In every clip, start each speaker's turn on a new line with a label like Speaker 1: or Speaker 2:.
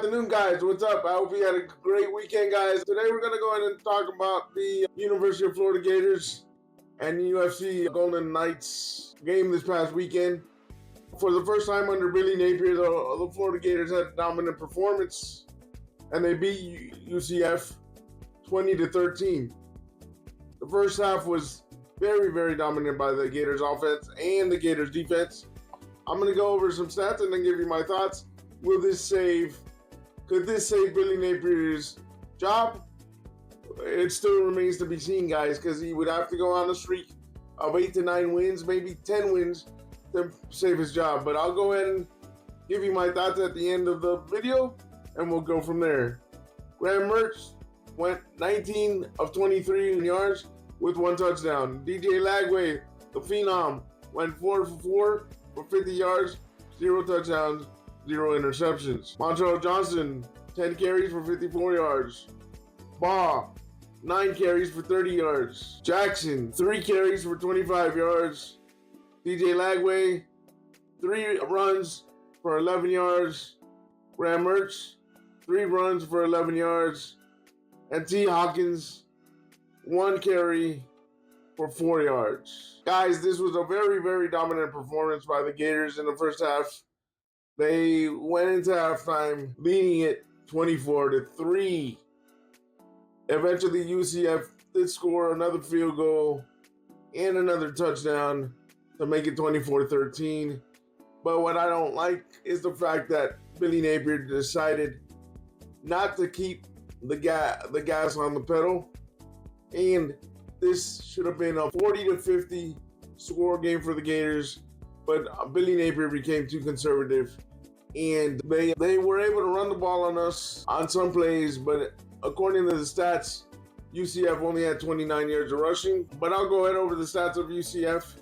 Speaker 1: afternoon, guys. What's up? I hope you had a great weekend, guys. Today we're going to go ahead and talk about the University of Florida Gators and UFC Golden Knights game this past weekend. For the first time under Billy Napier, the Florida Gators had a dominant performance, and they beat UCF 20-13. The first half was very, very dominant by the Gators offense and the Gators defense. I'm going to go over some stats and then give you my thoughts. Could this save Billy Napier's job? It still remains to be seen, guys, because he would have to go on a streak of 8 to 9 wins, maybe 10 wins to save his job. But I'll go ahead and give you my thoughts at the end of the video, and we'll go from there. Graham Mertz went 19 of 23 yards with 1 touchdown. DJ Lagway, the Phenom, went 4 for 4 for 50 yards, 0 touchdowns, 0 interceptions. Montrell Johnson, 10 carries for 54 yards. Baugh, 9 carries for 30 yards. Jackson, 3 carries for 25 yards. DJ Lagway, 3 runs for 11 yards. Graham Mertz, 3 runs for 11 yards. And T. Hawkins, 1 carry for 4 yards. Guys, this was a very, very dominant performance by the Gators in the first half. They went into halftime leading it 24-3. Eventually, UCF did score another field goal and another touchdown to make it 24-13. But what I don't like is the fact that Billy Napier decided not to keep the gas on the pedal. And this should have been a 40-50 score game for the Gators, but Billy Napier became too conservative, and they were able to run the ball on us on some plays, but according to the stats, UCF only had 29 yards of rushing. But I'll go ahead over the stats of UCF,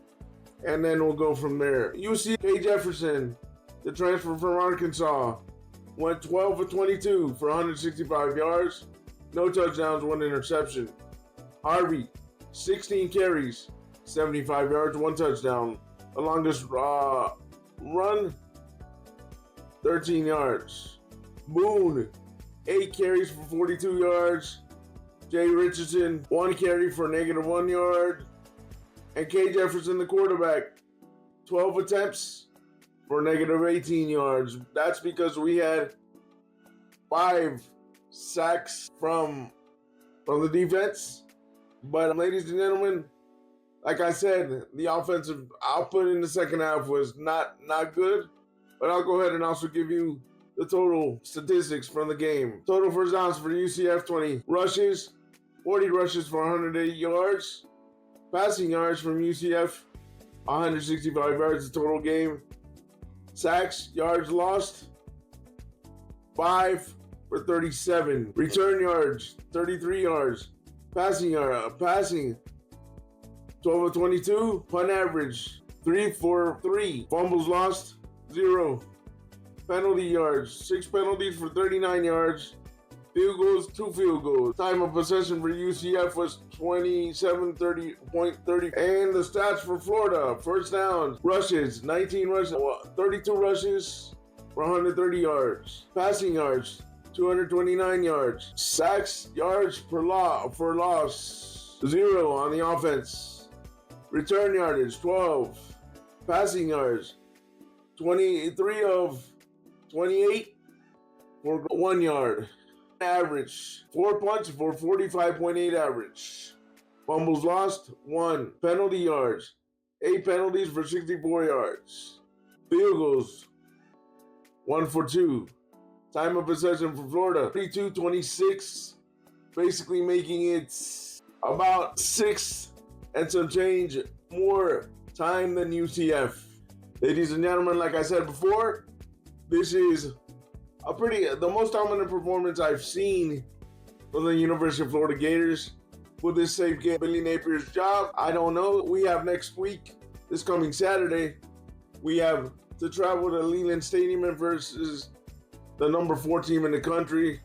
Speaker 1: and then we'll go from there. UCF Jefferson, the transfer from Arkansas, went 12 for 22 for 165 yards, no touchdowns, 1 interception. Harvey, 16 carries, 75 yards, 1 touchdown. The longest run, 13 yards. Boone, 8 carries for 42 yards. Jay Richardson, 1 carry for -1 yard. And K. Jefferson, the quarterback, 12 attempts for -18 yards. That's because we had 5 sacks from the defense. But ladies and gentlemen, like I said, the offensive output in the second half was not good. But I'll go ahead and also give you the total statistics from the game. Total first downs for UCF, 20 rushes, 40 rushes for 108 yards. Passing yards from UCF, 165 yards the total game. Sacks, yards lost, 5 for 37. Return yards, 33 yards. Passing, 12 of 22. Punt average, 3 for 3. Fumbles lost, 0. Penalty yards, 6 penalties for 39 yards. Field goals, 2 field goals. Time of possession for UCF was 27:30.30. And the stats for Florida: first downs, rushes, 19 rushes, 32 rushes for 130 yards. Passing yards, 229 yards. Sacks, yards for loss, 0 on the offense. Return yardage, 12. Passing yards, 23 of 28 for 1 yard. Average, 4 punts for 45.8 average. Fumbles lost, 1. Penalty yards, 8 penalties for 64 yards. Field goals, 1 for 2. Time of possession for Florida, 32-26, basically making it about 6 and some change more time than UCF. Ladies and gentlemen, like I said before, this is the most dominant performance I've seen from the University of Florida Gators. Will this save Billy Napier's job? I don't know. We have next week, this coming Saturday, we have to travel to Leland Stadium versus the number 4 team in the country,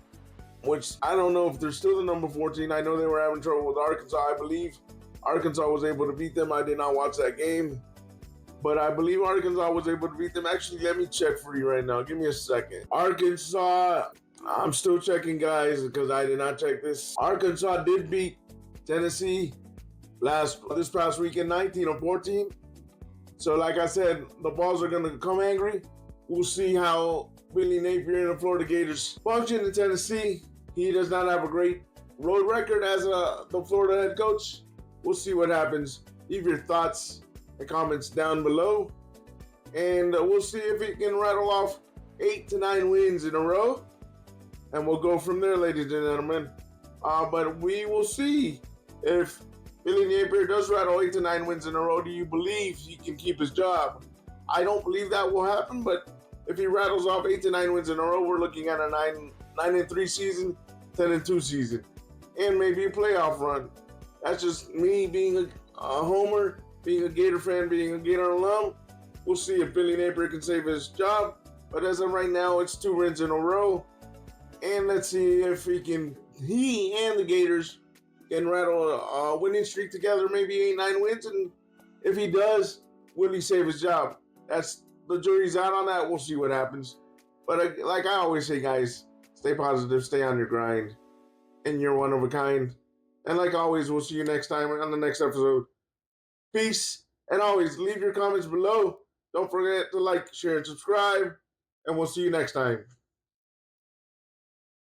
Speaker 1: which I don't know if they're still the number 14. I know they were having trouble with Arkansas. I believe Arkansas was able to beat them. I did not watch that game. but I believe Arkansas was able to beat them. Actually, let me check for you right now. Give me a second. Arkansas I'm still checking, guys, because I did not check this. Arkansas did beat Tennessee this past weekend, 19-14. So, like I said, the Balls are going to come angry. We'll see how Billy Napier and the Florida Gators function in Tennessee. He does not have a great road record as the Florida head coach. We'll see what happens. Leave your thoughts and comments down below. And we'll see if he can rattle off 8 to 9 wins in a row. And we'll go from there, ladies and gentlemen. But we will see if Billy Napier does rattle 8 to 9 wins in a row. Do you believe he can keep his job? I don't believe that will happen, but if he rattles off 8 to 9 wins in a row, we're looking at a 9-3 season, 10-2 season, and maybe a playoff run. That's just me being a homer, being a Gator fan, being a Gator alum. We'll see if Billy Napier can save his job. But as of right now, it's 2 wins in a row. And let's see if he and the Gators can rattle a winning streak together, maybe 8-9 wins. And if he does, will he save his job? That's the jury's out on that. We'll see what happens. But like I always say, guys, stay positive, stay on your grind, and you're one of a kind. And like always, we'll see you next time on the next episode. Peace. And always, leave your comments below. Don't forget to like, share, and subscribe. And we'll see you next time.